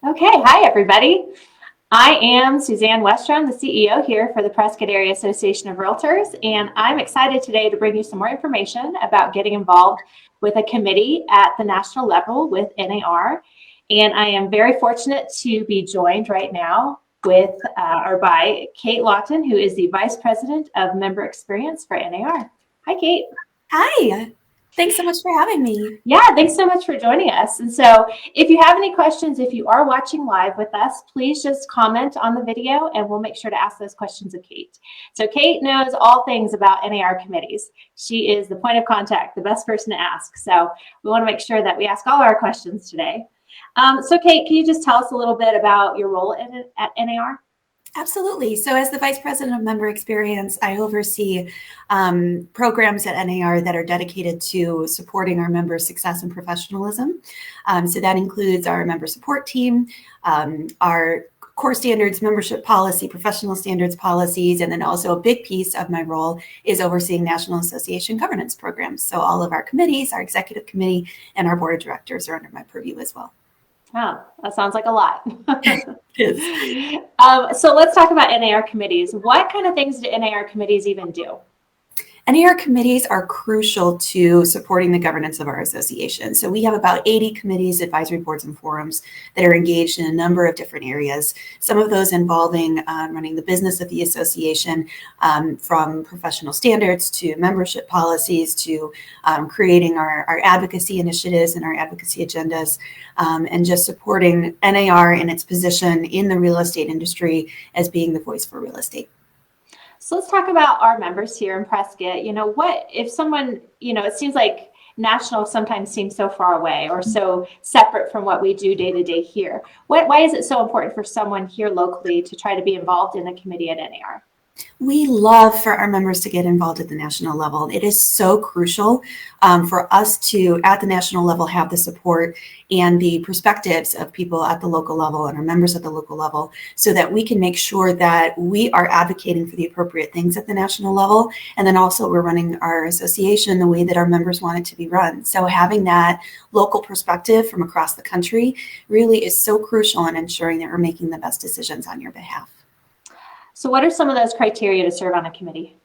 Okay, hi everybody. I am Suzanne Westrom, the CEO here for the Prescott Area Association of Realtors, and I'm excited today to bring you some more information about getting involved with a committee at the national level with NAR. And I am very fortunate to be joined right now with or by Kate Lawton, who is the Vice President of Member Experience for NAR. Hi, Kate. Hi, thanks so much for having me. Yeah, thanks so much for joining us. And so if you have any questions, if you are watching live with us, please just comment on the video and we'll make sure to ask those questions of Kate. So Kate knows all things about NAR committees. She is the point of contact, the best person to ask. So we want to make sure that we ask all our questions today. So Kate, can you just tell us a little bit about your role at NAR? Absolutely. So as the Vice President of Member Experience, I oversee programs at NAR that are dedicated to supporting our members' success and professionalism. So that includes our member support team, our core standards, membership policy, professional standards policies, and then also a big piece of my role is overseeing National Association governance programs. So all of our committees, our executive committee, and our board of directors are under my purview as well. Oh, that sounds like a lot. It is. So let's talk about NAR committees. What kind of things do NAR committees even do? NAR committees are crucial to supporting the governance of our association. So we have about 80 committees, advisory boards, and forums that are engaged in a number of different areas. Some of those involving running the business of the association, from professional standards to membership policies to creating our advocacy initiatives and our advocacy agendas, and just supporting NAR in its position in the real estate industry as being the voice for real estate. So let's talk about our members here in Prescott. What if someone, it seems like national sometimes seems so far away or so separate from what we do day to day here. Why is it so important for someone here locally to try to be involved in a committee at NAR? We love for our members to get involved at the national level. It is so crucial for us to, at the national level, have the support and the perspectives of people at the local level and our members at the local level so that we can make sure that we are advocating for the appropriate things at the national level. And then also we're running our association the way that our members want it to be run. So having that local perspective from across the country really is so crucial in ensuring that we're making the best decisions on your behalf. So what are some of those criteria to serve on a committee?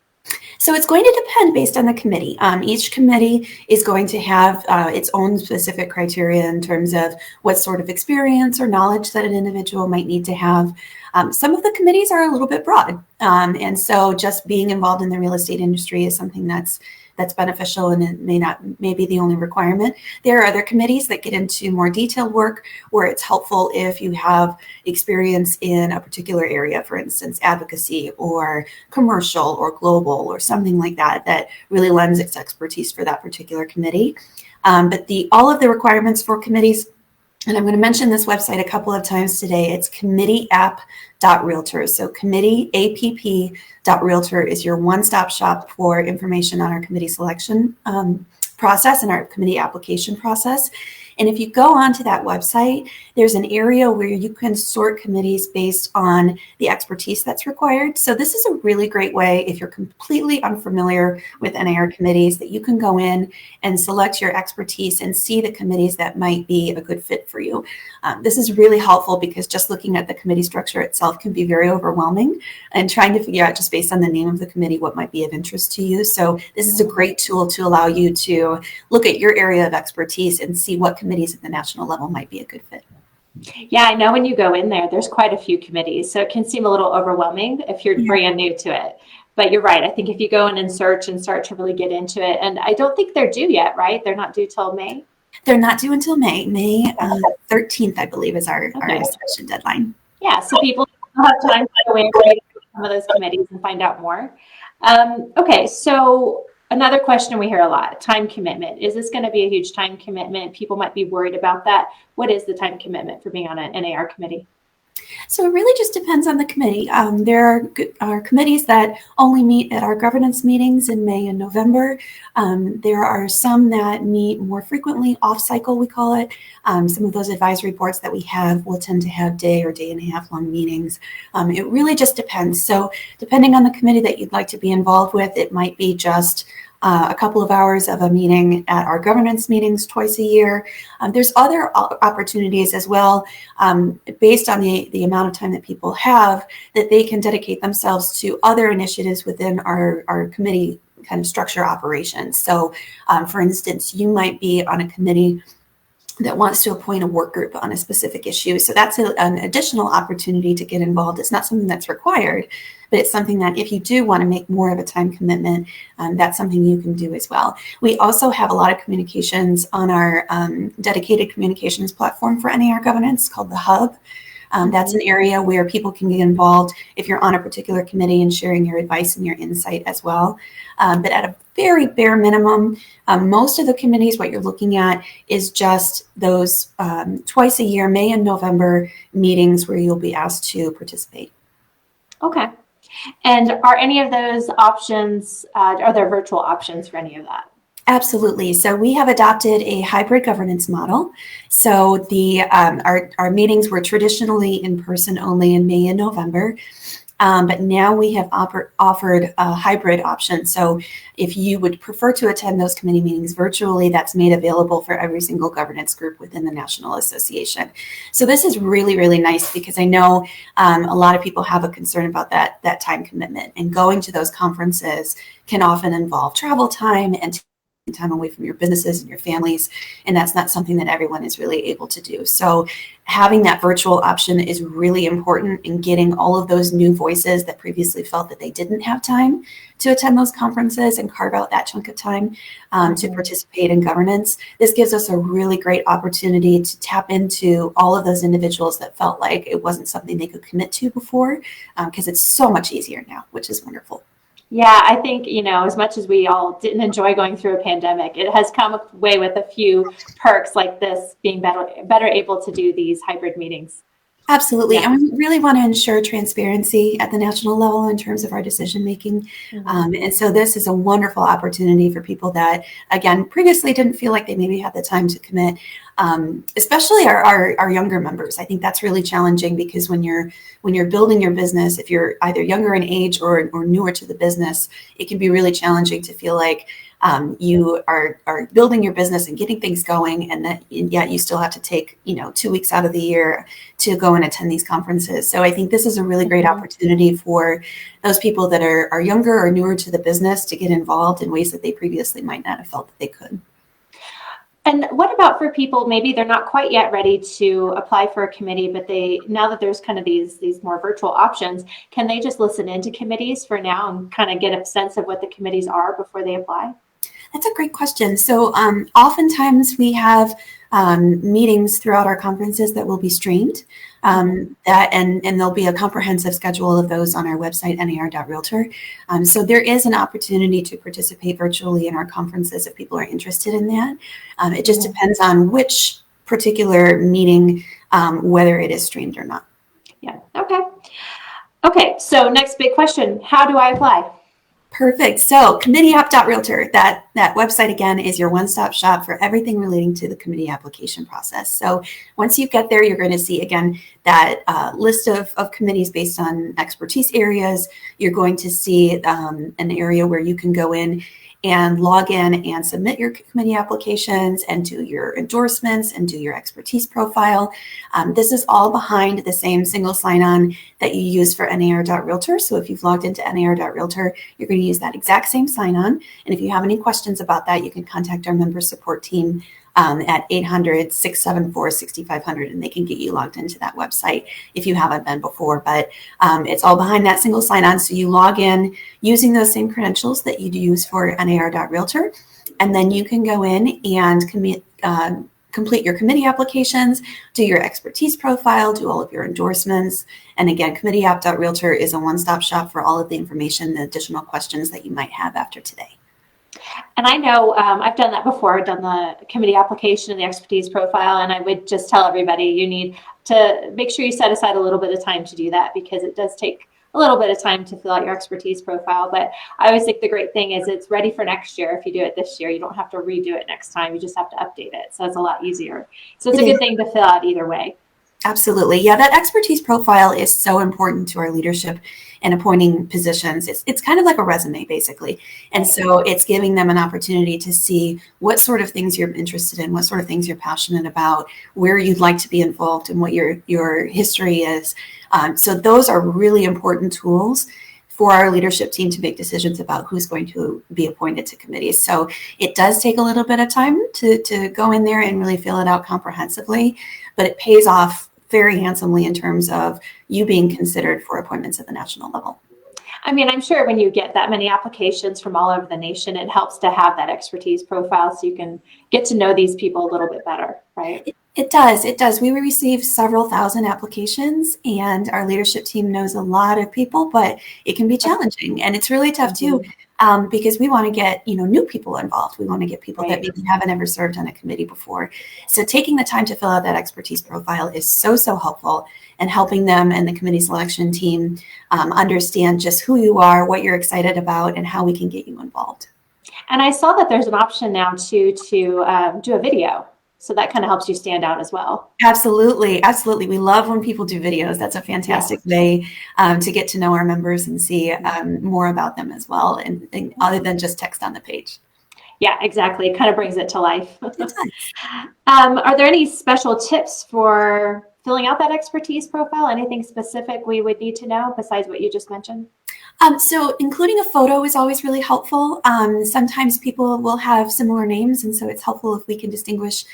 So it's going to depend based on the committee. Each committee is going to have its own specific criteria in terms of what sort of experience or knowledge that an individual might need to have. Some of the committees are a little bit broad. And so just being involved in the real estate industry is something that's beneficial, and it may be the only requirement. There are other committees that get into more detailed work where it's helpful if you have experience in a particular area, for instance, advocacy or commercial or global or something like that, that really lends its expertise for that particular committee. But all of the requirements for committees, and I'm going to mention this website a couple of times today. It's committee-app.realtor. So committee-app.realtor is your one-stop shop for information on our committee selection process and our committee application process. And if you go onto that website, there's an area where you can sort committees based on the expertise that's required. So this is a really great way, if you're completely unfamiliar with NAR committees, that you can go in and select your expertise and see the committees that might be a good fit for you. This is really helpful because just looking at the committee structure itself can be very overwhelming, and trying to figure out just based on the name of the committee what might be of interest to you. So this is a great tool to allow you to look at your area of expertise and see what committees at the national level might be a good fit. Yeah, I know when you go in there, there's quite a few committees, so it can seem a little overwhelming if you're brand new to it. But you're right. I think if you go in and search and start to really get into it, and I don't think they're due yet, right? They're not due till May? They're not due until May. May 13th, I believe, is our registration deadline. Yeah, so people have time to go in and read some of those committees and find out more. Okay, so another question we hear a lot, time commitment. Is this going to be a huge time commitment? People might be worried about that. What is the time commitment for being on an NAR committee? So it really just depends on the committee. There are committees that only meet at our governance meetings in May and November. There are some that meet more frequently, off-cycle we call it. Some of those advisory boards that we have will tend to have day or day and a half long meetings. It really just depends. So depending on the committee that you'd like to be involved with, it might be just a couple of hours of a meeting at our governance meetings twice a year. There's other opportunities as well, based on the amount of time that people have, that they can dedicate themselves to other initiatives within our committee kind of structure operations. So, for instance, you might be on a committee that wants to appoint a work group on a specific issue. So that's an additional opportunity to get involved. It's not something that's required, but it's something that if you do want to make more of a time commitment, that's something you can do as well. We also have a lot of communications on our dedicated communications platform for NAR governance called the Hub. That's an area where people can get involved if you're on a particular committee and sharing your advice and your insight as well. But at a very bare minimum, most of the committees, what you're looking at is just those twice a year, May and November meetings where you'll be asked to participate. Okay. And are any of those options, are there virtual options for any of that? Absolutely. So we have adopted a hybrid governance model. So our meetings were traditionally in person only in May and November. But now we have offered a hybrid option. So if you would prefer to attend those committee meetings virtually, that's made available for every single governance group within the National Association. So this is really, really nice because I know a lot of people have a concern about that time commitment, and going to those conferences can often involve travel time and time away from your businesses and your families, and that's not something that everyone is really able to do. So having that virtual option is really important in getting all of those new voices that previously felt that they didn't have time to attend those conferences and carve out that chunk of time to participate in governance. This gives us a really great opportunity to tap into all of those individuals that felt like it wasn't something they could commit to before, because it's so much easier now, which is wonderful. Yeah, I think, as much as we all didn't enjoy going through a pandemic, it has come away with a few perks like this, being better able to do these hybrid meetings. Absolutely. Yeah. And we really want to ensure transparency at the national level in terms of our decision making. And so this is a wonderful opportunity for people that, again, previously didn't feel like they maybe had the time to commit, especially our younger members. I think that's really challenging because when you're building your business, if you're either younger in age or newer to the business, it can be really challenging to feel like you are building your business and getting things going, and that yet you still have to take 2 weeks out of the year to go and attend these conferences. So I think this is a really great opportunity for those people that are younger or newer to the business to get involved in ways that they previously might not have felt that they could. And what about for people, maybe they're not quite yet ready to apply for a committee, but now that there's kind of these more virtual options, can they just listen into committees for now and kind of get a sense of what the committees are before they apply? That's a great question. So oftentimes we have meetings throughout our conferences that will be streamed, and there'll be a comprehensive schedule of those on our website, nar.realtor. So there is an opportunity to participate virtually in our conferences if people are interested in that. It just depends on which particular meeting, whether it is streamed or not. Yeah. Okay. So next big question: how do I apply? Perfect. So committeeapp.realtor, that website again is your one-stop shop for everything relating to the committee application process. So once you get there, you're going to see again that list of committees based on expertise areas. You're going to see an area where you can go in and log in and submit your committee applications and do your endorsements and do your expertise profile. This is all behind the same single sign-on that you use for NAR.realtor. So if you've logged into NAR.realtor, you're going to use that exact same sign-on. And if you have any questions about that, you can contact our member support team at 800-674-6500, and they can get you logged into that website if you haven't been before. But it's all behind that single sign-on. So you log in using those same credentials that you'd use for NAR.realtor, and then you can go in and complete your committee applications, do your expertise profile, do all of your endorsements. And again, committeeapp.realtor is a one-stop shop for all of the information, the additional questions that you might have after today. And I know I've done that before. I've done the committee application and the expertise profile, and I would just tell everybody you need to make sure you set aside a little bit of time to do that, because it does take a little bit of time to fill out your expertise profile. But I always think the great thing is it's ready for next year. If you do it this year, you don't have to redo it next time. You just have to update it. So it's a lot easier. So it's a good thing to fill out either way. Absolutely. Yeah, that expertise profile is so important to our leadership and appointing positions. It's kind of like a resume, basically. And so it's giving them an opportunity to see what sort of things you're interested in, what sort of things you're passionate about, where you'd like to be involved, and what your history is. So those are really important tools for our leadership team to make decisions about who's going to be appointed to committees. So it does take a little bit of time to go in there and really fill it out comprehensively, but it pays off very handsomely in terms of you being considered for appointments at the national level. I mean, I'm sure when you get that many applications from all over the nation, it helps to have that expertise profile so you can get to know these people a little bit better, right? It does. It does. We receive several thousand applications, and our leadership team knows a lot of people, but it can be challenging, and it's really tough too, because we want to get new people involved. We want to get people that maybe haven't ever served on a committee before. So taking the time to fill out that expertise profile is so helpful, and helping them and the committee selection team understand just who you are, what you're excited about, and how we can get you involved. And I saw that there's an option now to do a video. So that kind of helps you stand out as well. Absolutely. Absolutely. We love when people do videos. That's a fantastic way to get to know our members and see more about them as well, and other than just text on the page. Yeah, exactly. It kind of brings it to life. Are there any special tips for filling out that expertise profile? Anything specific we would need to know besides what you just mentioned? So including a photo is always really helpful. Sometimes people will have similar names, and so it's helpful if we can distinguish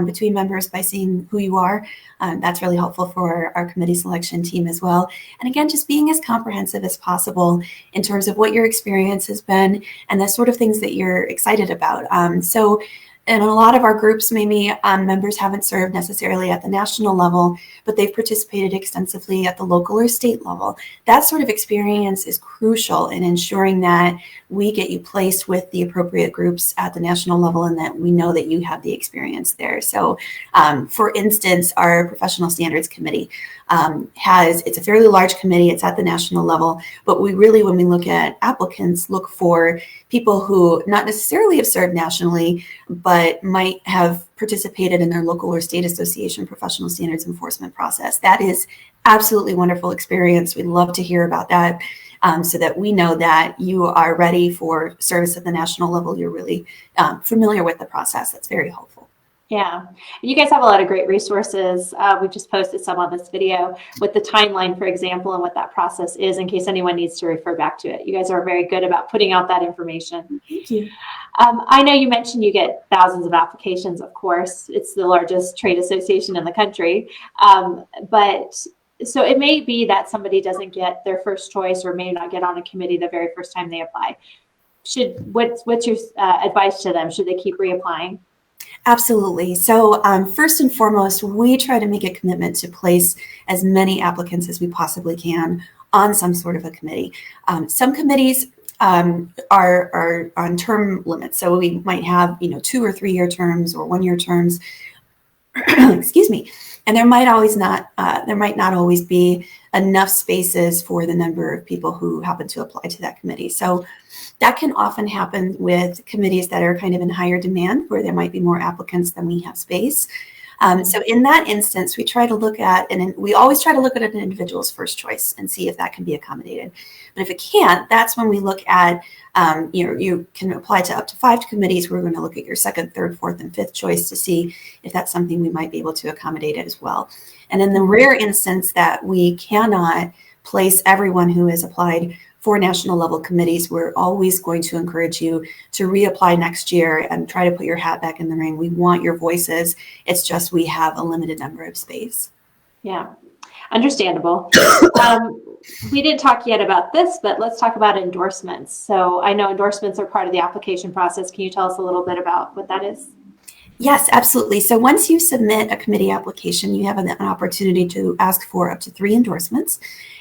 between members by seeing who you are. That's really helpful for our committee selection team as well. And again, just being as comprehensive as possible in terms of what your experience has been and the sort of things that you're excited about. So in a lot of our groups, maybe members haven't served necessarily at the national level, but they've participated extensively at the local or state level. That sort of experience is crucial in ensuring that we get you placed with the appropriate groups at the national level, and that we know that you have the experience there. So for instance, our professional standards committee it's a fairly large committee. It's at the national level, but we really, when we look at applicants, look for people who not necessarily have served nationally, but might have participated in their local or state association professional standards enforcement process. That is absolutely wonderful experience. We'd love to hear about that, so that we know that you are ready for service at the national level. You're really familiar with the process. That's very helpful. Yeah, you guys have a lot of great resources. We've just posted some on this video with the timeline, for example, and what that process is in case anyone needs to refer back to it. You guys are very good about putting out that information. Thank you. I know you mentioned you get thousands of applications, of course. It's the largest trade association in the country. But so it may be that somebody doesn't get their first choice or may not get on a committee the very first time they apply. What's your advice to them? Should they keep reapplying? Absolutely. So first and foremost, we try to make a commitment to place as many applicants as we possibly can on some sort of a committee. Some committees are on term limits. So we might have 2 or 3 year terms or 1 year terms. Excuse me. And there might not always be enough spaces for the number of people who happen to apply to that committee. So that can often happen with committees that are kind of in higher demand, where there might be more applicants than we have space. So in that instance, we always try to look at an individual's first choice and see if that can be accommodated. But if it can't, that's when we look at, you can apply to up to 5 committees. We're going to look at your second, third, fourth, and fifth choice to see if that's something we might be able to accommodate as well. And in the rare instance that we cannot place everyone who has applied for national level committees, we're always going to encourage you to reapply next year and try to put your hat back in the ring. We want your voices. It's just we have a limited number of space. Yeah, understandable. We didn't talk yet about this, but let's talk about endorsements. So I know endorsements are part of the application process. Can you tell us a little bit about what that is? Yes, absolutely. So once you submit a committee application, you have an opportunity to ask for up to 3 endorsements.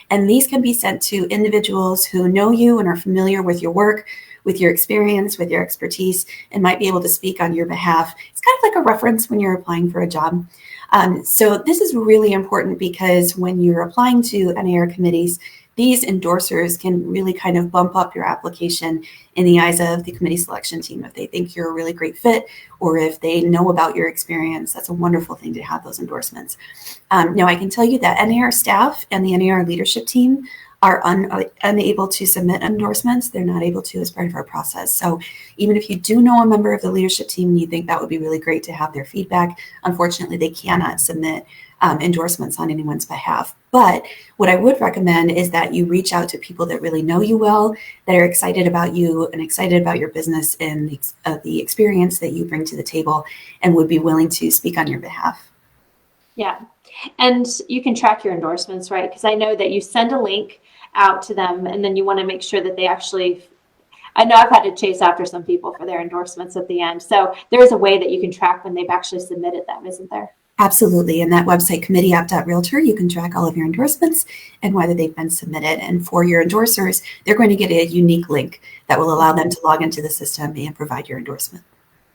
And these can be sent to individuals who know you and are familiar with your work, with your experience, with your expertise, and might be able to speak on your behalf. It's kind of like a reference when you're applying for a job. So this is really important because when you're applying to NAR committees, these endorsers can really kind of bump up your application in the eyes of the committee selection team. If they think you're a really great fit, or if they know about your experience, that's a wonderful thing to have those endorsements. Now, I can tell you that NAR staff and the NAR leadership team are unable to submit endorsements. They're not able to as part of our process. So even if you do know a member of the leadership team and you think that would be really great to have their feedback, unfortunately, they cannot submit endorsements on anyone's behalf. But what I would recommend is that you reach out to people that really know you well, that are excited about you and excited about your business and the experience that you bring to the table, and would be willing to speak on your behalf. Yeah. And you can track your endorsements, right? Because I know that you send a link out to them, and then you want to make sure that they actually, I know I've had to chase after some people for their endorsements at the end. So there is a way that you can track when they've actually submitted them, isn't there? Absolutely. In that website, committeeapp.realtor, you can track all of your endorsements and whether they've been submitted. And for your endorsers, they're going to get a unique link that will allow them to log into the system and provide your endorsement.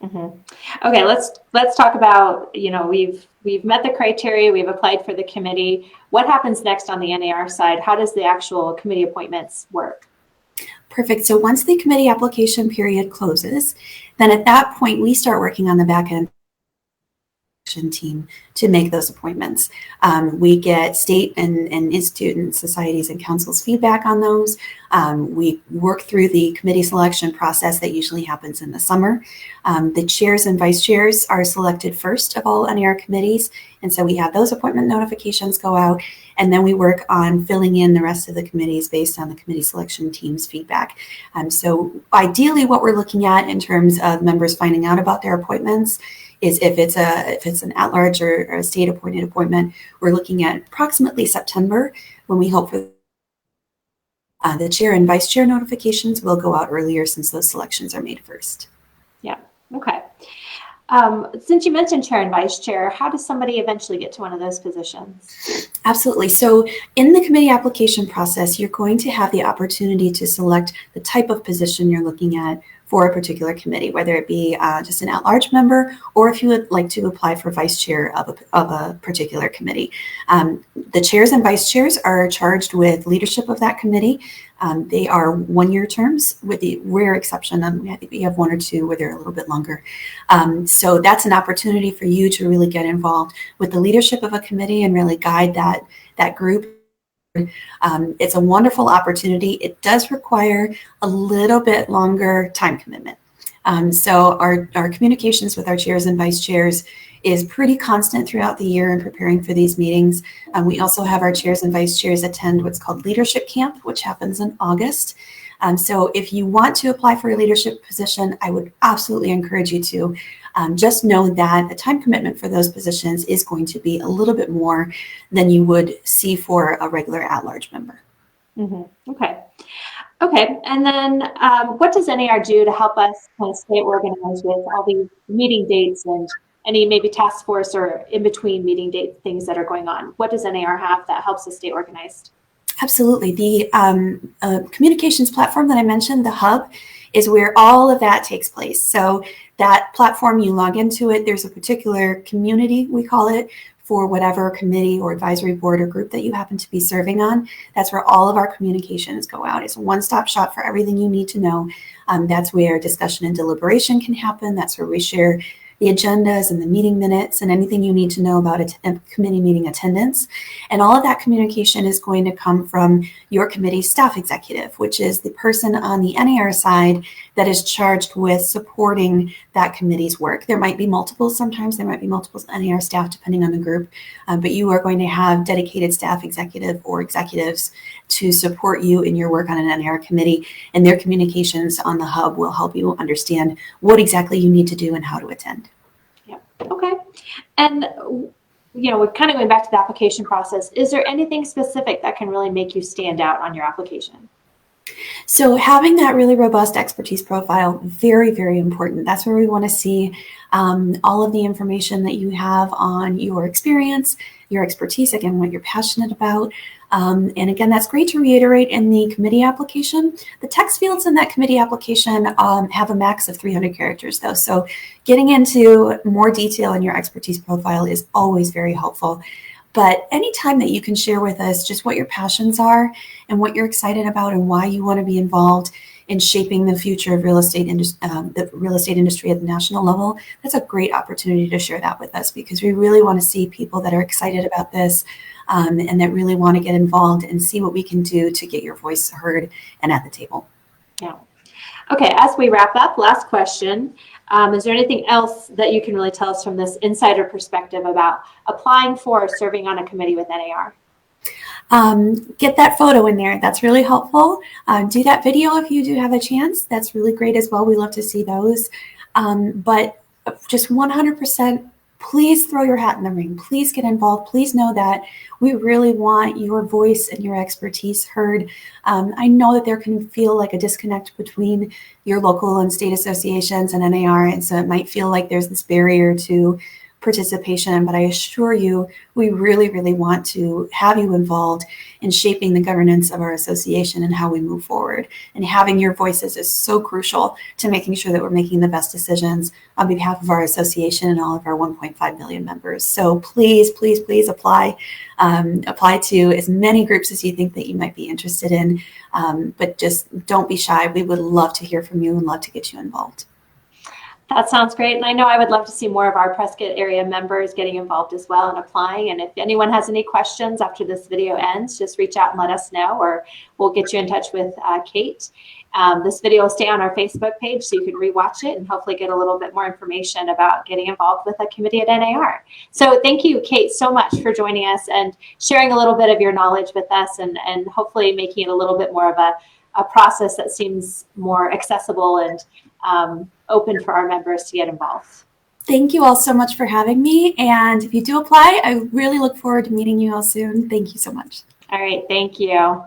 Mm-hmm. Okay, let's talk about, we've met the criteria, we've applied for the committee. What happens next on the NAR side? How does the actual committee appointments work? Perfect. So once the committee application period closes, then at that point, we start working on the back end team to make those appointments. We get state and institute and societies and councils feedback on those. We work through the committee selection process that usually happens in the summer. The chairs and vice chairs are selected first of all NAR committees, and so we have those appointment notifications go out, and then we work on filling in the rest of the committees based on the committee selection team's feedback. So ideally what we're looking at in terms of members finding out about their appointments is if it's an at-large or a state-appointed appointment, we're looking at approximately September, when we hope for the chair and vice chair notifications will go out earlier since those selections are made first. Yeah. Okay. Since you mentioned chair and vice chair, how does somebody eventually get to one of those positions? Absolutely. So in the committee application process, you're going to have the opportunity to select the type of position you're looking at for a particular committee, whether it be just an at-large member, or if you would like to apply for vice chair of a particular committee. The chairs and vice chairs are charged with leadership of that committee. They are one-year terms, with the rare exception. I think we have one or two where they're a little bit longer. So that's an opportunity for you to really get involved with the leadership of a committee and really guide that group. It's a wonderful opportunity. It does require a little bit longer time commitment. So our communications with our chairs and vice chairs is pretty constant throughout the year in preparing for these meetings. We also have our chairs and vice chairs attend what's called Leadership Camp, which happens in August. So if you want to apply for a leadership position, I would absolutely encourage you to. Just know that the time commitment for those positions is going to be a little bit more than you would see for a regular at-large member. Mm-hmm. Okay. And then what does NAR do to help us kind of stay organized with all these meeting dates and any maybe task force or in-between meeting date things that are going on? What does NAR have that helps us stay organized? Absolutely. The communications platform that I mentioned, the hub, is where all of that takes place. So that platform, you log into it, there's a particular community, we call it, for whatever committee or advisory board or group that you happen to be serving on. That's where all of our communications go out. It's a one-stop shop for everything you need to know. That's where discussion and deliberation can happen. That's where we share the agendas and the meeting minutes and anything you need to know about a committee meeting attendance. And all of that communication is going to come from your committee staff executive, which is the person on the NAR side that is charged with supporting that committee's work. There might be multiple, sometimes there might be multiple NAR staff depending on the group, but you are going to have dedicated staff executive or executives to support you in your work on an NAR committee, and their communications on the hub will help you understand what exactly you need to do and how to attend. Yeah. Okay. And we're kind of going back to the application process. Is there anything specific that can really make you stand out on your application? So having that really robust expertise profile, very, very important. That's where we want to see all of the information that you have on your experience, your expertise, again, what you're passionate about. And again, that's great to reiterate in the committee application. The text fields in that committee application have a max of 300 characters though. So getting into more detail in your expertise profile is always very helpful. But anytime that you can share with us just what your passions are and what you're excited about and why you want to be involved in shaping the future of the real estate industry at the national level, that's a great opportunity to share that with us, because we really want to see people that are excited about this and that really want to get involved and see what we can do to get your voice heard and at the table. Yeah. Okay, as we wrap up, last question. Is there anything else that you can really tell us from this insider perspective about applying for or serving on a committee with NAR? Get that photo in there. That's really helpful. Do that video if you do have a chance. That's really great as well. We love to see those. But just 100%, please throw your hat in the ring. Please get involved. Please know that we really want your voice and your expertise heard. I know that there can feel like a disconnect between your local and state associations and NAR, and so it might feel like there's this barrier to participation, but I assure you, we really, really want to have you involved in shaping the governance of our association and how we move forward. And having your voices is so crucial to making sure that we're making the best decisions on behalf of our association and all of our 1.5 million members. So please, please, please apply. Apply to as many groups as you think that you might be interested in, but just don't be shy. We would love to hear from you and love to get you involved. That sounds great. And I know I would love to see more of our Prescott area members getting involved as well and applying. And if anyone has any questions after this video ends, just reach out and let us know, or we'll get you in touch with Kate. This video will stay on our Facebook page, so you can rewatch it and hopefully get a little bit more information about getting involved with a committee at NAR. So thank you, Kate, so much for joining us and sharing a little bit of your knowledge with us, and hopefully making it a little bit more of a process that seems more accessible and open for our members to get involved. Thank you all so much for having me. And if you do apply, I really look forward to meeting you all soon. Thank you so much. All right. Thank you.